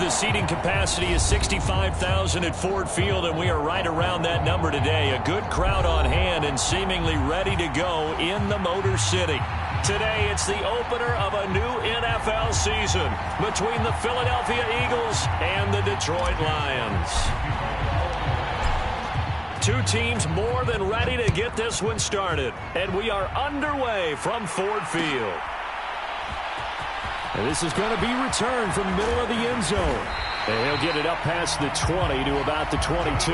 The seating capacity is 65,000 at Ford Field, and we are right around that number today. A good crowd on hand and seemingly ready to go in the Motor City. Today, it's the opener of a new NFL season between the Philadelphia Eagles and the Detroit Lions. Two teams more than ready to get this one started, and we are underway from Ford Field. And this is going to be returned from the middle of the end zone. And he'll get it up past the 20 to about the 22.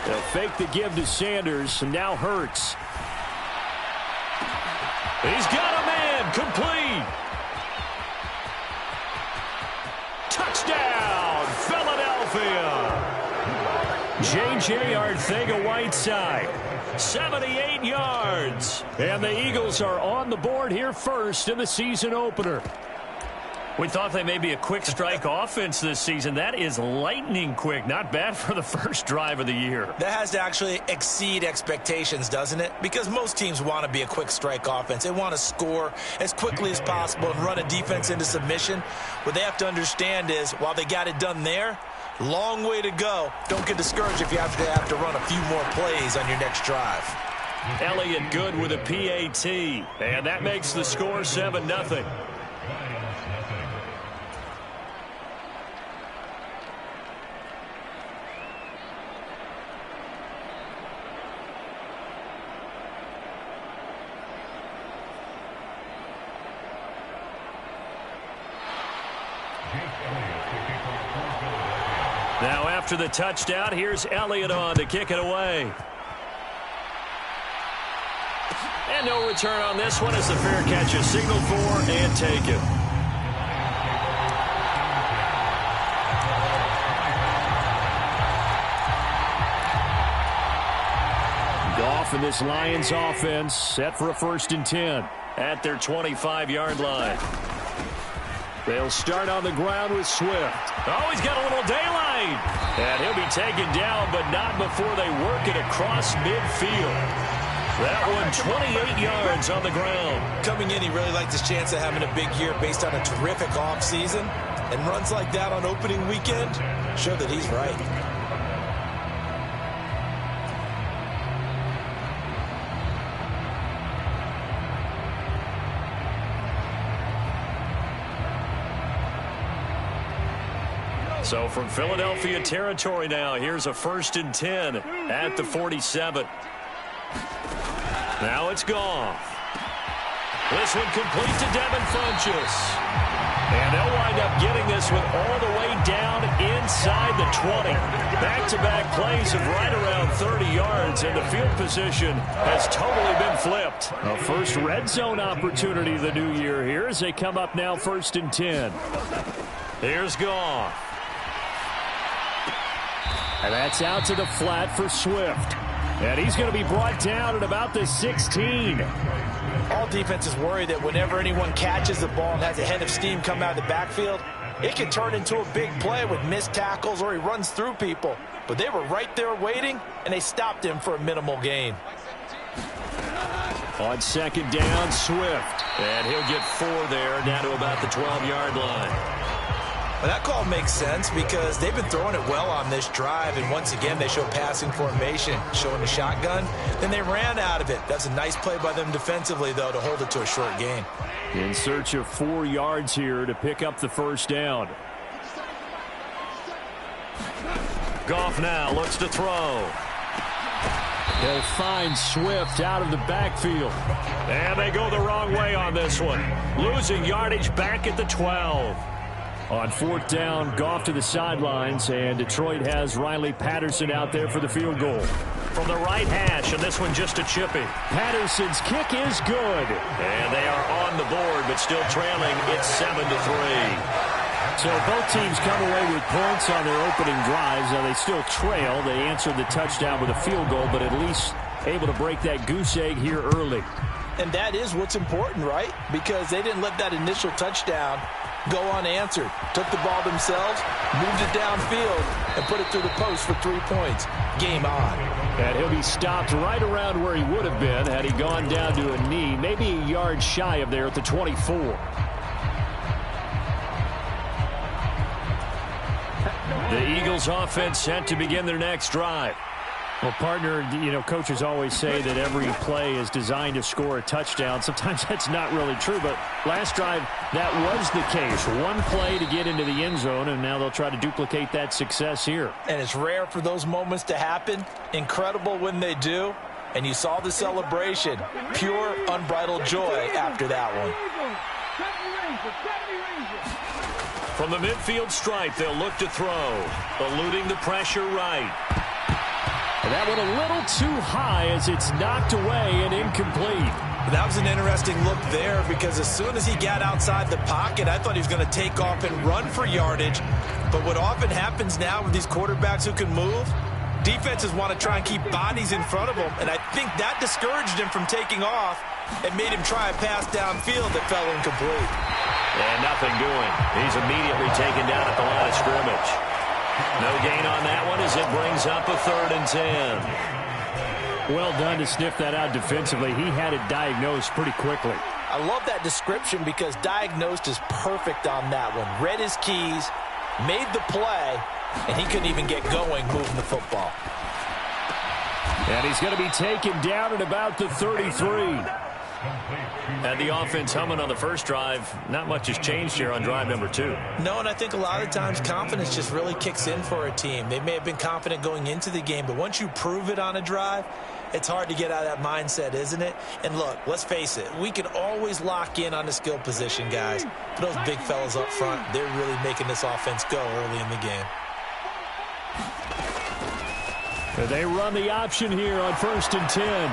They'll fake the give to Sanders, and now Hurts. He's got a man, complete. Touchdown, Philadelphia. J.J. Arcega-Whiteside, 78 yards. And the Eagles are on the board here first in the season opener. We thought they may be a quick strike offense this season. That is lightning quick. Not bad for the first drive of the year. That has to actually exceed expectations, doesn't it? Because most teams want to be a quick strike offense. They want to score as quickly as possible and run a defense into submission. What they have to understand is, while they got it done there, long way to go. Don't get discouraged if you have to run a few more plays on your next drive. Elliott good with a PAT. And that makes the score 7-0. Now after the touchdown, here's Elliott on to kick it away. And no return on this one as the fair catch is signaled for and taken. Goff and this Lions offense set for a 1st and 10 at their 25-yard line. They'll start on the ground with Swift. Oh, he's got a little daylight. And he'll be taken down, but not before they work it across midfield. That one, 28 yards on the ground. Coming in, he really liked his chance of having a big year based on a terrific offseason. And runs like that on opening weekend show that he's right. So from Philadelphia territory now, here's a 1st and 10 at the 47. Now it's Goff. This one complete to Devin Funchess. And they'll wind up getting this one all the way down inside the 20. Back-to-back plays of right around 30 yards, and the field position has totally been flipped. A first red zone opportunity the new year here as they come up now 1st and 10. Here's Goff. And that's out to the flat for Swift. And he's going to be brought down at about the 16. All defenses worry that whenever anyone catches the ball and has a head of steam come out of the backfield, it can turn into a big play with missed tackles or he runs through people. But they were right there waiting, and they stopped him for a minimal gain. On 2nd down, Swift. And he'll get 4 there, down to about the 12-yard line. Well, that call makes sense because they've been throwing it well on this drive, and once again they show passing formation, showing the shotgun. Then they ran out of it. That's a nice play by them defensively, though, to hold it to a short gain. In search of 4 yards here to pick up the 1st down. Goff now looks to throw. They'll find Swift out of the backfield. And they go the wrong way on this one. Losing yardage back at the 12. On 4th down, Goff to the sidelines, and Detroit has Riley Patterson out there for the field goal. From the right hash, and this one just a chippy. Patterson's kick is good. And they are on the board, but still trailing. It's 7-3. So both teams come away with points on their opening drives. Now they still trail. They answered the touchdown with a field goal, but at least able to break that goose egg here early. And that is what's important, right? Because they didn't let that initial touchdown go unanswered. Took the ball themselves, moved it downfield, and put it through the post for 3 points. Game on. And he'll be stopped right around where he would have been had he gone down to a knee, maybe a yard shy of there at the 24. The Eagles offense set to begin their next drive. Well, partner, coaches always say that every play is designed to score a touchdown. Sometimes that's not really true, but last drive, that was the case. One play to get into the end zone, and now they'll try to duplicate that success here. And it's rare for those moments to happen. Incredible when they do. And you saw the celebration. Pure, unbridled joy after that one. From the midfield stripe, they'll look to throw. Eluding the pressure right. And that one a little too high as it's knocked away and incomplete. That was an interesting look there because as soon as he got outside the pocket, I thought he was going to take off and run for yardage. But what often happens now with these quarterbacks who can move, defenses want to try and keep bodies in front of them. And I think that discouraged him from taking off and made him try a pass downfield that fell incomplete. And nothing doing. He's immediately taken down at the line of scrimmage. No gain on that one as it brings up a 3rd and 10. Well done to sniff that out defensively. He had it diagnosed pretty quickly. I love that description because diagnosed is perfect on that one. Read his keys, made the play, and he couldn't even get going moving the football. And he's going to be taken down at about the 33. And the offense humming on the first drive. Not much has changed here on drive number 2. No, and I think a lot of times confidence just really kicks in for a team. They may have been confident going into the game, but once you prove it on a drive, it's hard to get out of that mindset, isn't it? And look, let's face it, we can always lock in on the skill position, guys. But those big fellas up front, they're really making this offense go early in the game. They run the option here on 1st and 10.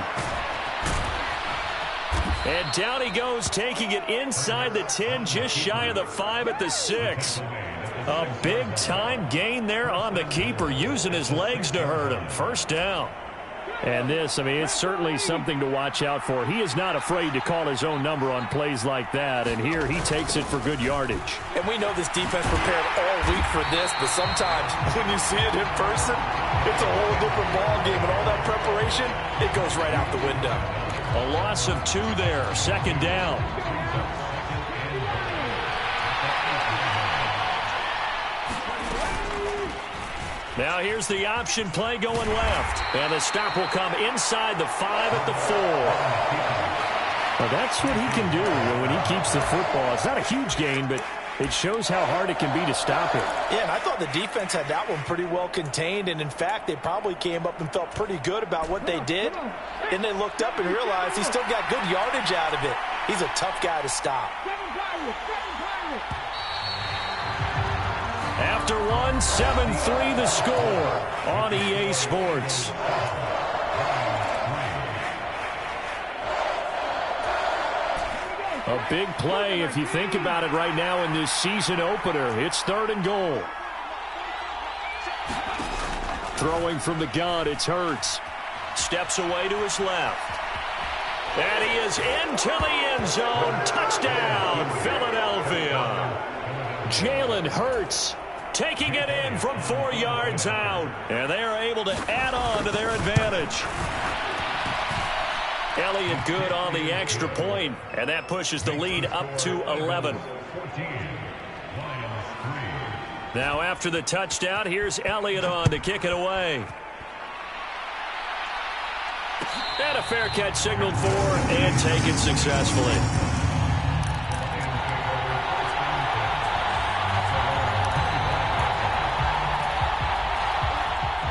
And down he goes, taking it inside the 10, just shy of the 5 at the 6. A big-time gain there on the keeper, using his legs to hurt him. 1st down. And this, it's certainly something to watch out for. He is not afraid to call his own number on plays like that, and here he takes it for good yardage. And we know this defense prepared all week for this, but sometimes when you see it in person, it's a whole different ballgame, and all that preparation, it goes right out the window. A loss of 2 there, 2nd down. Now here's the option play going left. And the stop will come inside the 5 at the 4. Well, that's what he can do when he keeps the football. It's not a huge gain, but it shows how hard it can be to stop it. Yeah, and I thought the defense had that one pretty well contained. And, in fact, they probably came up and felt pretty good about what they did. Then they looked up and realized he still got good yardage out of it. He's a tough guy to stop. After one, 7-3 the score on EA Sports. A big play if you think about it right now in this season opener. It's 3rd and goal. Throwing from the gun, it's Hurts. Steps away to his left. And he is into the end zone. Touchdown, Philadelphia. Jalen Hurts taking it in from 4 yards out. And they are able to add on to their advantage. Elliott good on the extra point, and that pushes the lead up to 11. Now after the touchdown, here's Elliott on to kick it away. And a fair catch signaled for and taken successfully.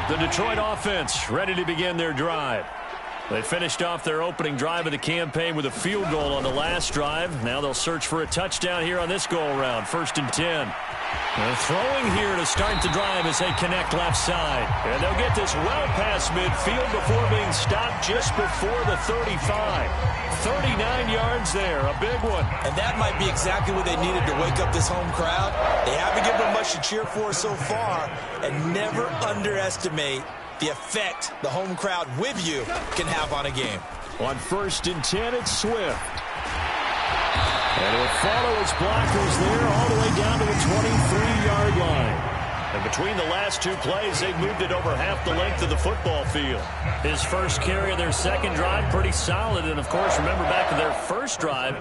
The Detroit offense ready to begin their drive. They finished off their opening drive of the campaign with a field goal on the last drive. Now they'll search for a touchdown here on this go-around. 1st and 10. They're throwing here to start the drive as they connect left side. And they'll get this well past midfield before being stopped just before the 35. 39 yards there, a big one. And that might be exactly what they needed to wake up this home crowd. They haven't given them much to cheer for so far, and never underestimate the effect the home crowd with you can have on a game. On 1st and 10, it's Swift. And he'll follow his blockers there all the way down to the 23-yard line. And between the last two plays, they've moved it over half the length of the football field. His first carry of their second drive, pretty solid. And, of course, remember back to their first drive,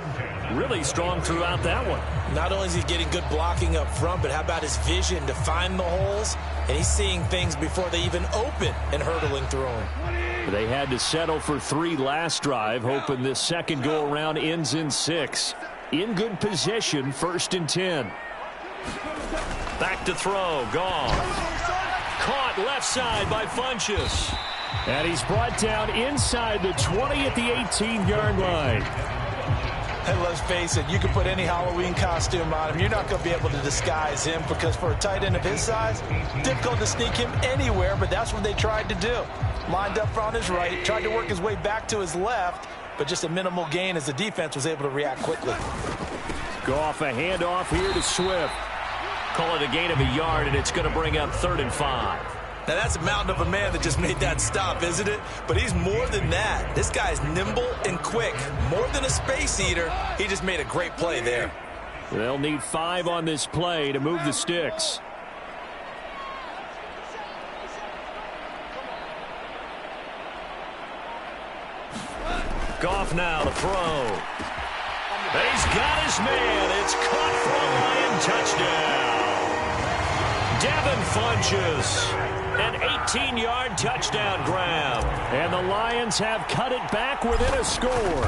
really strong throughout that one. Not only is he getting good blocking up front, but how about his vision to find the holes? And he's seeing things before they even open and hurdling through them. They had to settle for 3 last drive, hoping this second go-around ends in 6. In good position, 1st and 10. Back to throw, gone. Caught left side by Funchess. And he's brought down inside the 20 at the 18-yard line. And let's face it, you can put any Halloween costume on him. You're not going to be able to disguise him because for a tight end of his size, difficult to sneak him anywhere, but that's what they tried to do. Lined up on his right, tried to work his way back to his left, but just a minimal gain as the defense was able to react quickly. Goff a handoff here to Swift. Call it a gain of a yard, and it's going to bring up 3rd and 5. Now, that's a mountain of a man that just made that stop, isn't it? But he's more than that. This guy's nimble and quick. More than a space eater, he just made a great play there. They'll need 5 on this play to move the sticks. Goff now to throw. He's got his man. It's caught for a Lion touchdown. Devin Funchess, an 18-yard touchdown grab. And the Lions have cut it back within a score.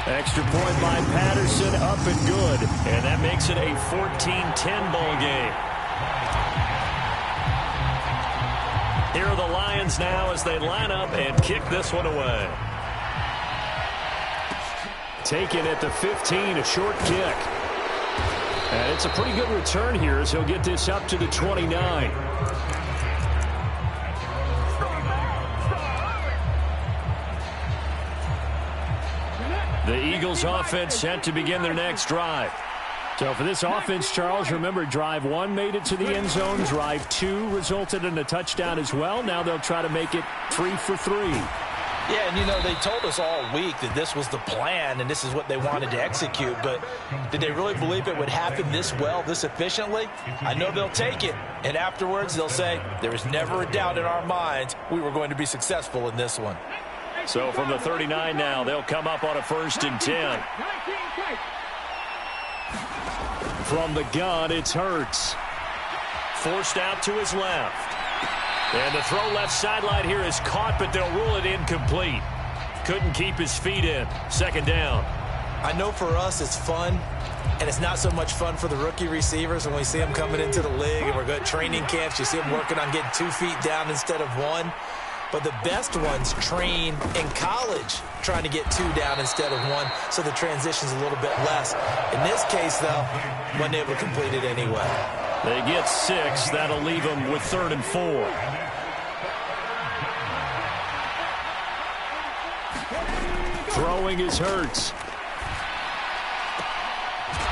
Extra point by Patterson, up and good. And that makes it a 14-10 ball game. Here are the Lions now as they line up and kick this one away. Taken at the 15, a short kick. And it's a pretty good return here as he'll get this up to the 29. The Eagles offense set to begin their next drive. So for this offense, Charles, remember drive 1 made it to the end zone. Drive 2 resulted in a touchdown as well. Now they'll try to make it 3 for 3. Yeah, and, you know, they told us all week that this was the plan and this is what they wanted to execute. But did they really believe it would happen this well, this efficiently? I know they'll take it. And afterwards, they'll say, there was never a doubt in our minds we were going to be successful in this one. So from the 39 now, they'll come up on a 1st and 10. From the gun, it's Hurts. Forced out to his left. And the throw left sideline here is caught, but they'll rule it incomplete. Couldn't keep his feet in. 2nd down. I know for us it's fun, and it's not so much fun for the rookie receivers when we see them coming into the league and we're good training camps. You see them working on getting 2 feet down instead of 1. But the best ones train in college trying to get 2 down instead of 1, so the transition's a little bit less. In this case, though, wasn't able to complete it anyway. They get 6. That'll leave them with 3rd and 4. Throwing is Hurts.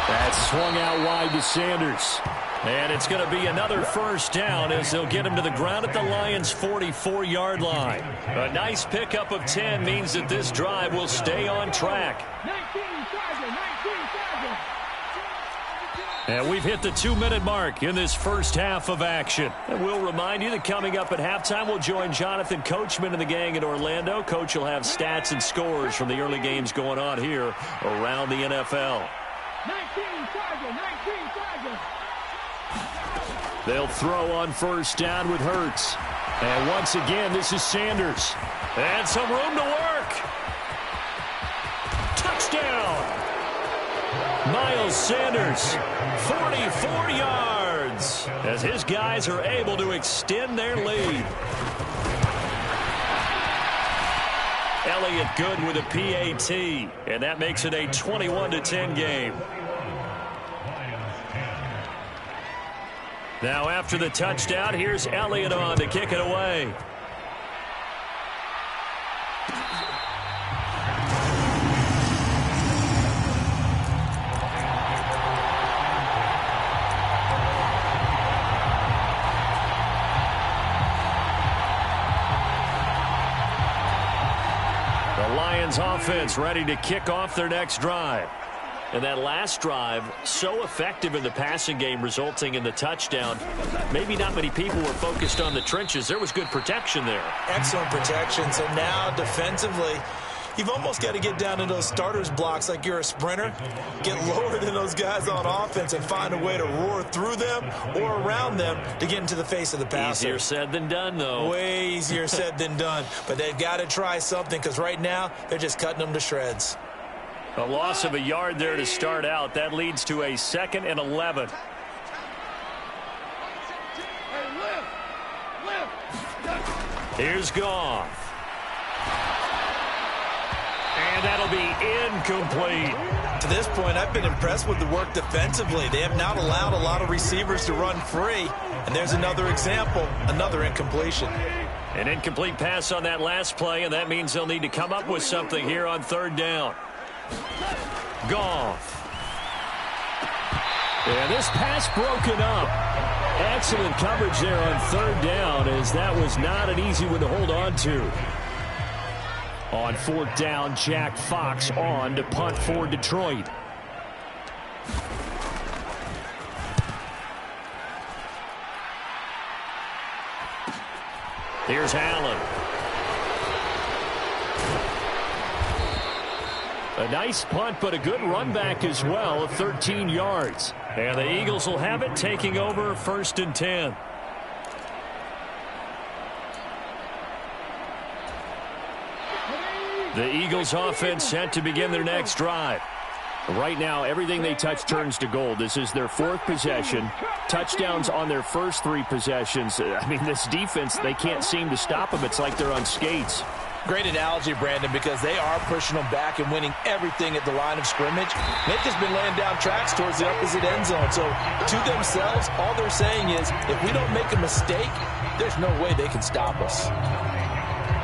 That's swung out wide to Sanders. And it's going to be another 1st down as they'll get him to the ground at the Lions' 44-yard line. A nice pickup of 10 means that this drive will stay on track. And we've hit the 2-minute mark in this first half of action. And we'll remind you that coming up at halftime, we'll join Jonathan Coachman and the gang in Orlando. Coach will have stats and scores from the early games going on here around the NFL. They'll throw on 1st down with Hurts. And once again, this is Sanders. And some room to work. Touchdown! Miles Sanders, 44 yards, as his guys are able to extend their lead. Elliott good with a PAT, and that makes it a 21-10 game. Now after the touchdown, here's Elliott on to kick it away. The Lions offense ready to kick off their next drive. And that last drive, so effective in the passing game, resulting in the touchdown. Maybe not many people were focused on the trenches. There was good protection there. Excellent protection. So now defensively, you've almost got to get down in those starters blocks like you're a sprinter. Get lower than those guys on offense and find a way to roar through them or around them to get into the face of the passer. Easier said than done, though. Way easier said than done. But they've got to try something because right now they're just cutting them to shreds. A loss of a yard there to start out. That leads to a 2nd and 11. Here's Goff. And that'll be incomplete. To this point, I've been impressed with the work defensively. They have not allowed a lot of receivers to run free. And there's another example, another incompletion. An incomplete pass on that last play, and that means they'll need to come up with something here on 3rd down. Goff. And this pass broken up. Excellent coverage there on 3rd down, as that was not an easy one to hold on to. On 4th down, Jack Fox on to punt for Detroit. Here's Allen. A nice punt, but a good run back as well of 13 yards. And the Eagles will have it, taking over 1st and 10. The Eagles offense set to begin their next drive. Right now, everything they touch turns to gold. This is their 4th possession. Touchdowns on their first 3 possessions. I mean, this defense, they can't seem to stop them. It's like they're on skates. Great analogy, Brandon, because they are pushing them back and winning everything at the line of scrimmage. They've just been laying down tracks towards the opposite end zone. So to themselves, all they're saying is, if we don't make a mistake, there's no way they can stop us.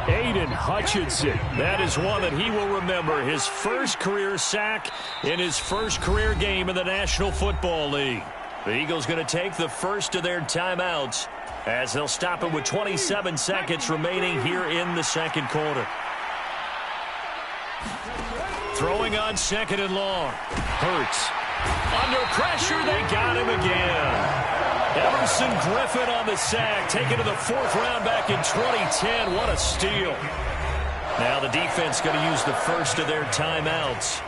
Aiden Hutchinson. That is one that he will remember. His first career sack in his first career game in the National Football League. The Eagles going to take the first of their timeouts as they'll stop it with 27 seconds remaining here in the 2nd quarter. Throwing on 2nd and long. Hurts. Under pressure, they got him again. Everson Griffin on the sack, taken to the 4th round back in 2010. What a steal. Now the defense going to use the first of their timeouts.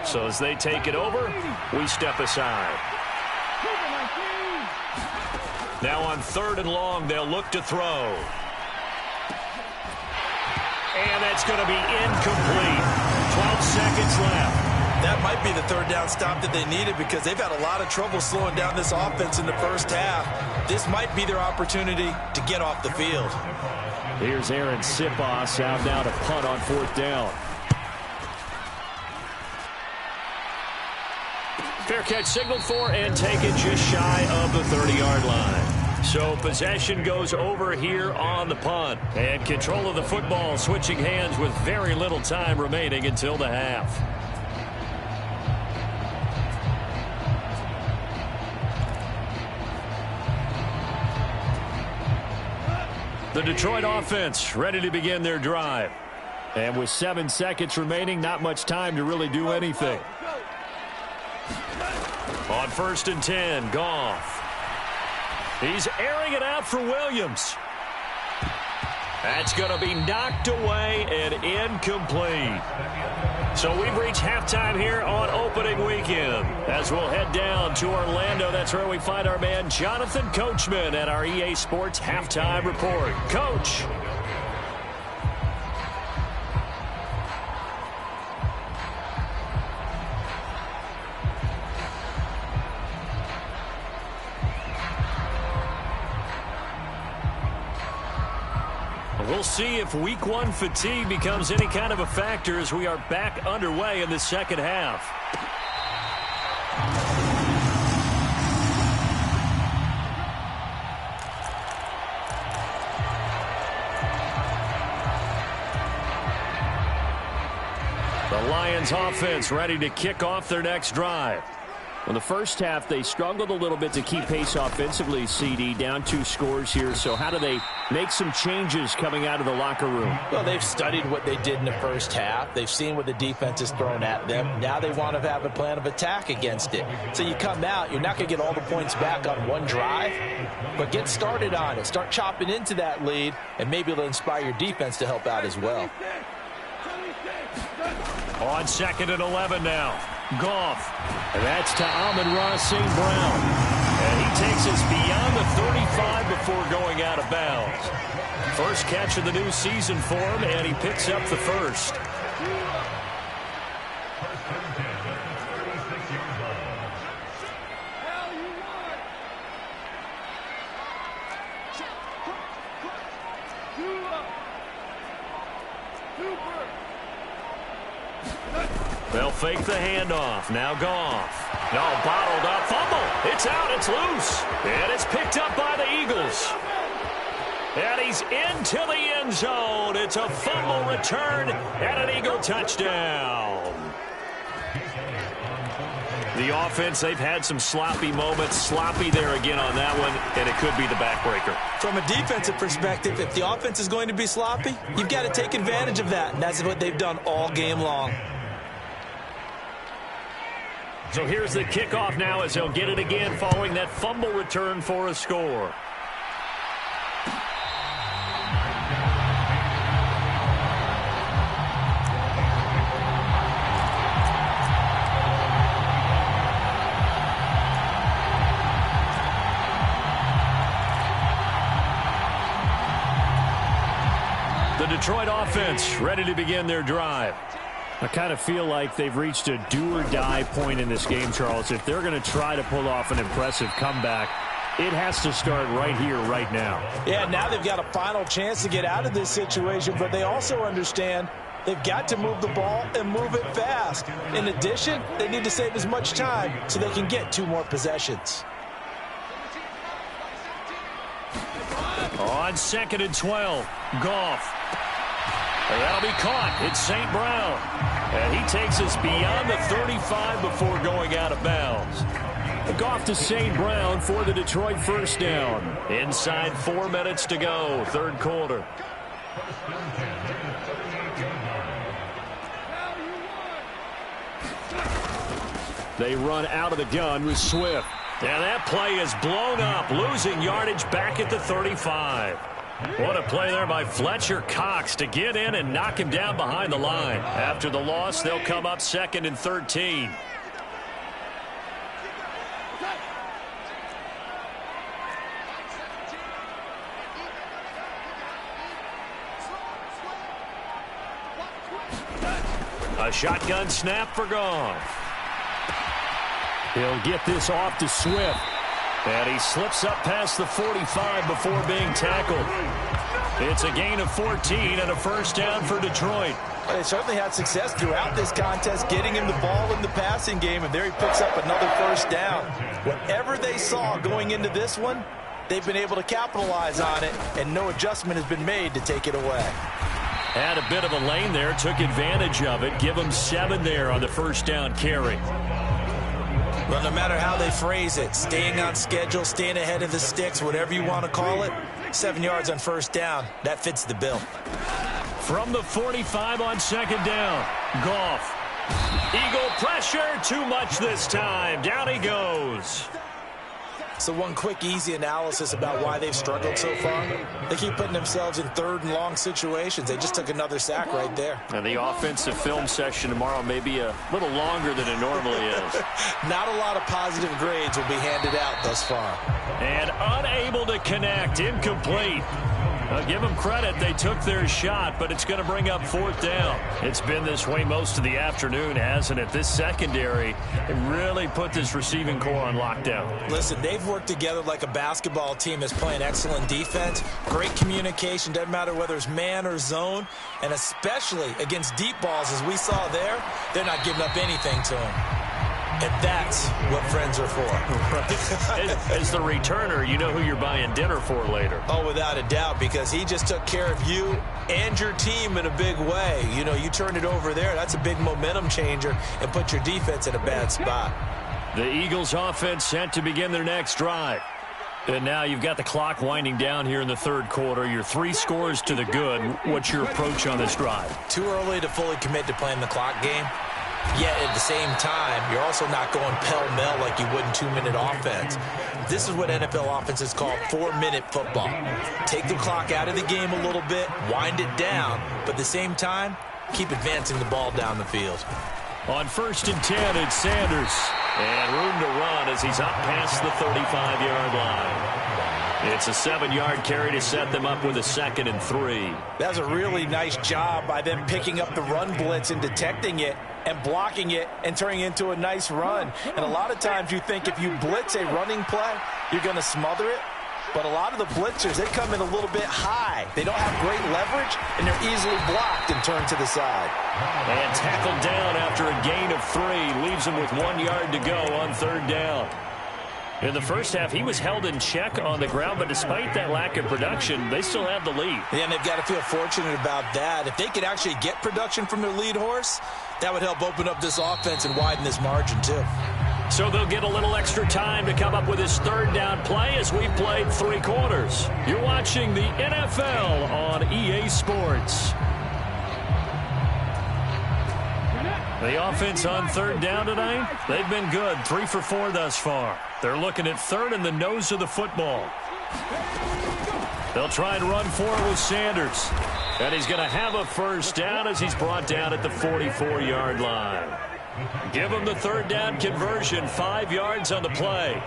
So as they take it over, we step aside. Now on 3rd and long, they'll look to throw. And that's going to be incomplete. 12 seconds left. That might be the 3rd down stop that they needed because they've had a lot of trouble slowing down this offense in the first half. This might be their opportunity to get off the field. Here's Aaron Sipos out now to punt on 4th down. Fair catch signaled for and taken just shy of the 30-yard line. So possession goes over here on the punt. And control of the football switching hands with very little time remaining until the half. The Detroit offense ready to begin their drive. And with 7 seconds remaining, not much time to really do anything. On 1st and 10, Goff. He's airing it out for Williams. That's going to be knocked away and incomplete. So we've reached halftime here on opening weekend. As we'll head down to Orlando, that's where we find our man Jonathan Coachman at our EA Sports Halftime Report. Coach. We'll see if week one fatigue becomes any kind of a factor as we are back underway in the second half. The Lions offense ready to kick off their next drive. In the first half, they struggled a little bit to keep pace offensively, CD, down 2 scores here. So how do they make some changes coming out of the locker room? Well, they've studied what they did in the first half. They've seen what the defense has thrown at them. Now they want to have a plan of attack against it. So you come out, you're not going to get all the points back on one drive, but get started on it. Start chopping into that lead, and maybe it'll inspire your defense to help out as well. On 2nd and 11 now. Goff. And that's to Amon-Ra St. Brown. And he takes us beyond the 35 before going out of bounds. First catch of the new season for him, and he picks up the first. They'll fake the handoff. Now Goff. No, bottled up. Fumble. It's out. It's loose. And it's picked up by the Eagles. And he's into the end zone. It's a fumble return and an Eagle touchdown. The offense, they've had some sloppy moments. Sloppy there again on that one, and it could be the backbreaker. From a defensive perspective, if the offense is going to be sloppy, you've got to take advantage of that, and that's what they've done all game long. So here's the kickoff now as they'll get it again following that fumble return for a score. The Detroit offense ready to begin their drive. I kind of feel like they've reached a do-or-die point in this game, Charles. If they're going to try to pull off an impressive comeback, it has to start right here, right now. Yeah, now they've got a final chance to get out of this situation, but they also understand they've got to move the ball and move it fast. In addition, they need to save as much time so they can get 2 more possessions. On 2nd and 12, Goff. And that'll be caught. It's St. Brown. And he takes us beyond the 35 before going out of bounds. Goff to St. Brown for the Detroit first down. Inside 4 minutes to go, third quarter. They run out of the gun with Swift. And that play is blown up, losing yardage back at the 35. What a play there by Fletcher Cox to get in and knock him down behind the line. After the loss, they'll come up 2nd and 13. A shotgun snap for Goff. He'll get this off to Swift. And he slips up past the 45 before being tackled. It's a gain of 14 and a first down for Detroit. Well, they certainly had success throughout this contest, getting him the ball in the passing game, and there he picks up another first down. Whatever they saw going into this one, they've been able to capitalize on it, and no adjustment has been made to take it away. Had a bit of a lane there, took advantage of it. Give him 7 there on the first down carry. Well, no matter how they phrase it, staying on schedule, staying ahead of the sticks, whatever you want to call it, 7 yards on first down, that fits the bill. From the 45 on second down, Goff. Eagle pressure, too much this time. Down he goes. So one quick, easy analysis about why they've struggled so far. They keep putting themselves in 3rd and long situations. They just took another sack right there. And the offensive film session tomorrow may be a little longer than it normally is. Not a lot of positive grades will be handed out thus far. And unable to connect, incomplete. I'll give them credit. They took their shot, but it's going to bring up 4th down. It's been this way most of the afternoon, hasn't it? This secondary really put this receiving core on lockdown. Listen, they've worked together like a basketball team that's playing excellent defense. Great communication. Doesn't matter whether it's man or zone. And especially against deep balls, as we saw there, they're not giving up anything to them. And that's what friends are for. As the returner, you know who you're buying dinner for later. Oh, without a doubt, because he just took care of you and your team in a big way. You know, you turn it over there, that's a big momentum changer and put your defense in a bad spot. The Eagles offense set to begin their next drive. And now you've got the clock winding down here in the 3rd quarter. You're 3 scores to the good. What's your approach on this drive? Too early to fully commit to playing the clock game. Yet at the same time, you're also not going pell-mell like you would in 2-minute offense. This is what NFL offenses call 4-minute football. Take the clock out of the game a little bit, wind it down, but at the same time, keep advancing the ball down the field. On 1st and 10, it's Sanders. And room to run as he's up past the 35-yard line. It's a 7-yard carry to set them up with a 2nd and 3. That was a really nice job by them picking up the run blitz and detecting it and blocking it and turning it into a nice run. And a lot of times you think if you blitz a running play, you're going to smother it. But a lot of the blitzers, they come in a little bit high. They don't have great leverage, and they're easily blocked and turned to the side. And tackled down after a gain of 3. Leaves him with 1 yard to go on 3rd down. In the first half, he was held in check on the ground, but despite that lack of production, they still have the lead. Yeah, and they've got to feel fortunate about that. If they could actually get production from their lead horse, that would help open up this offense and widen this margin, too. So they'll get a little extra time to come up with his 3rd down play as we've played 3 quarters. You're watching the NFL on EA Sports. The offense on 3rd down tonight, they've been good. 3 for 4 thus far. They're looking at 3rd in the nose of the football. They'll try and run for it with Sanders. And he's going to have a 1st down as he's brought down at the 44-yard line. Give him the 3rd down conversion, 5 yards on the play.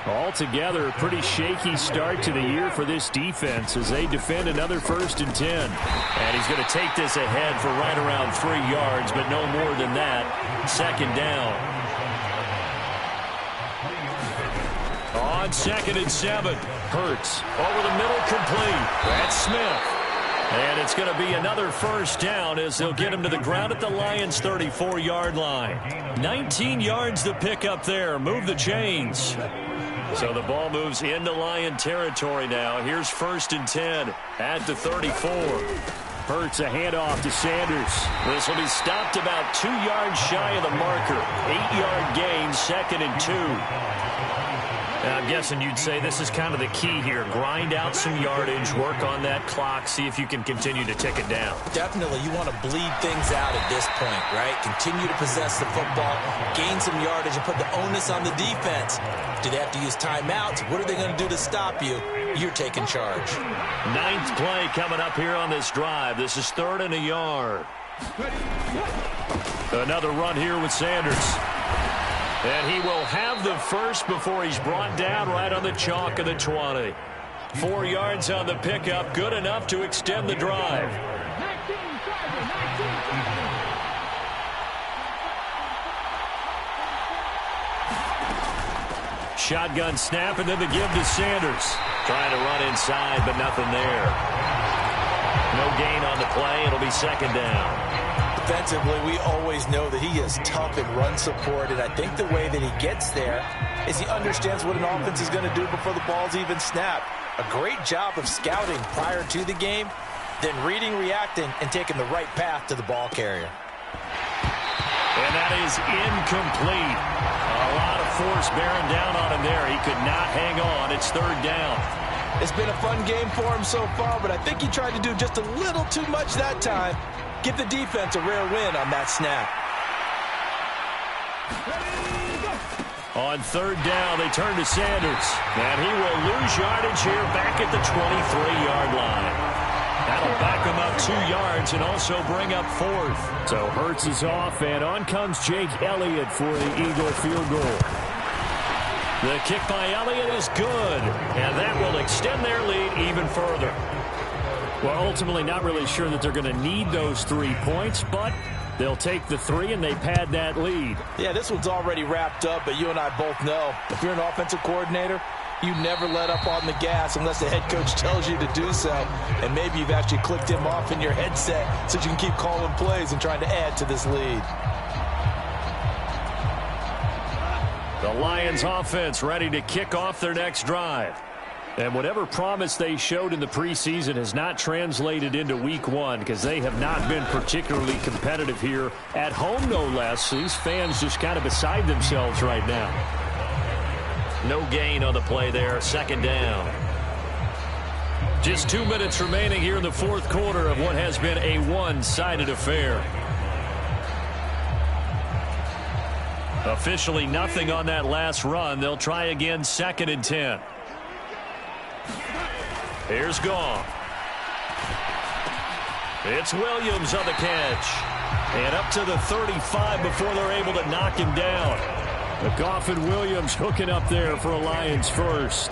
Altogether, a pretty shaky start to the year for this defense as they defend another 1st and 10. And he's going to take this ahead for right around 3 yards, but no more than that. 2nd down. On 2nd and 7, Hurts over the middle, complete. That's Smith. And it's going to be another 1st down as they'll get him to the ground at the Lions' 34-yard line. 19 yards to pick up there. Move the chains. So the ball moves into Lion territory now. Here's 1st and 10 at the 34. Hurts a handoff to Sanders. This will be stopped about 2 yards shy of the marker. 8-yard gain, 2nd and 2. I'm guessing you'd say this is kind of the key here. Grind out some yardage, work on that clock, see if you can continue to tick it down. Definitely, you want to bleed things out at this point, right? Continue to possess the football, gain some yardage, and put the onus on the defense. Do they have to use timeouts? What are they going to do to stop you? You're taking charge. 9th play coming up here on this drive. This is 3rd and a yard. Another run here with Sanders. And he will have the 1st before he's brought down right on the chalk of the 20. 4 yards on the pickup, good enough to extend the drive. Shotgun snap, and then the give to Sanders. Trying to run inside, but nothing there. No gain on the play. It'll be 2nd down. Defensively, we always know that he is tough in run support, and I think the way that he gets there is he understands what an offense is going to do before the ball's even snapped. A great job of scouting prior to the game, then reading, reacting, and taking the right path to the ball carrier. And that is incomplete. A lot of force bearing down on him there. He could not hang on. It's 3rd down. It's been a fun game for him so far, but I think he tried to do just a little too much that time. Give the defense a rare win on that snap. On 3rd down, they turn to Sanders. And he will lose yardage here back at the 23-yard line. That'll back him up 2 yards and also bring up 4th. So Hurts is off, and on comes Jake Elliott for the Eagle field goal. The kick by Elliott is good, and that will extend their lead even further. Well, ultimately not really sure that they're going to need those 3 points, but they'll take the 3 and they pad that lead. Yeah, this one's already wrapped up, but you and I both know if you're an offensive coordinator, you never let up on the gas unless the head coach tells you to do so. And maybe you've actually clicked him off in your headset so you can keep calling plays and trying to add to this lead. The Lions offense ready to kick off their next drive. And whatever promise they showed in the preseason has not translated into week 1 because they have not been particularly competitive here at home, no less. These fans just kind of beside themselves right now. No gain on the play there. Second down. Just 2 minutes remaining here in the fourth quarter of what has been a one-sided affair. Officially nothing on that last run. They'll try again, 2nd and 10. Here's Goff. It's Williams on the catch. And up to the 35 before they're able to knock him down. But Goff and Williams hooking up there for a Lions first.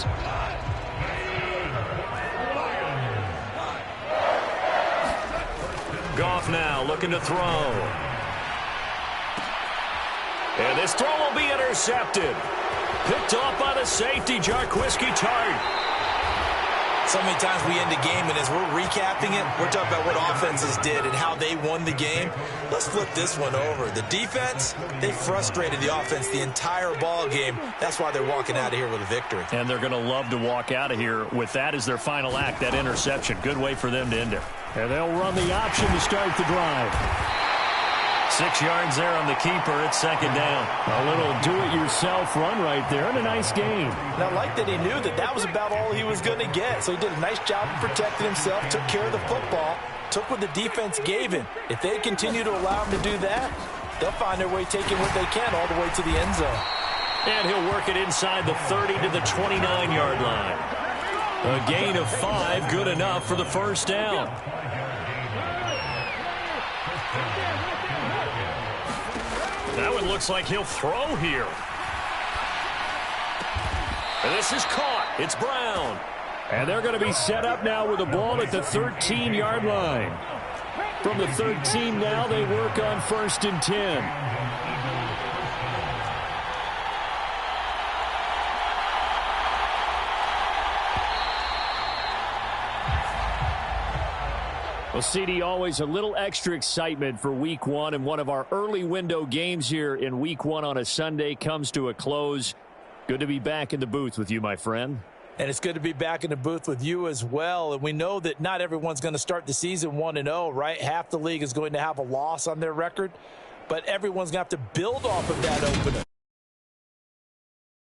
Goff now looking to throw. And this throw will be intercepted. Picked off by the safety, Jarquiski Tart. So many times we end the game, and as we're recapping it, we're talking about what offenses did and how they won the game. Let's flip this one over. The defense, they frustrated the offense the entire ball game. That's why they're walking out of here with a victory. And they're going to love to walk out of here with that as their final act, that interception. Good way for them to end it. And they'll run the option to start the drive. 6 yards there on the keeper. It's 2nd down. A little do-it-yourself run right there and a nice game. And I like that he knew that that was about all he was going to get. So he did a nice job of protecting himself, took care of the football, took what the defense gave him. If they continue to allow him to do that, they'll find their way taking what they can all the way to the end zone. And he'll work it inside the 30 to the 29-yard line. A gain of 5, good enough for the first down. That one looks like he'll throw here. And this is caught. It's Brown. And they're going to be set up now with the ball at the 13-yard line. From the 13 now, they work on 1st and 10. Well, CD, always a little extra excitement for week 1, and one of our early window games here in week 1 on a Sunday comes to a close. Good to be back in the booth with you, my friend. And it's good to be back in the booth with you as well. And we know that not everyone's going to start the season 1-0, right? Half the league is going to have a loss on their record, but everyone's going to have to build off of that opener.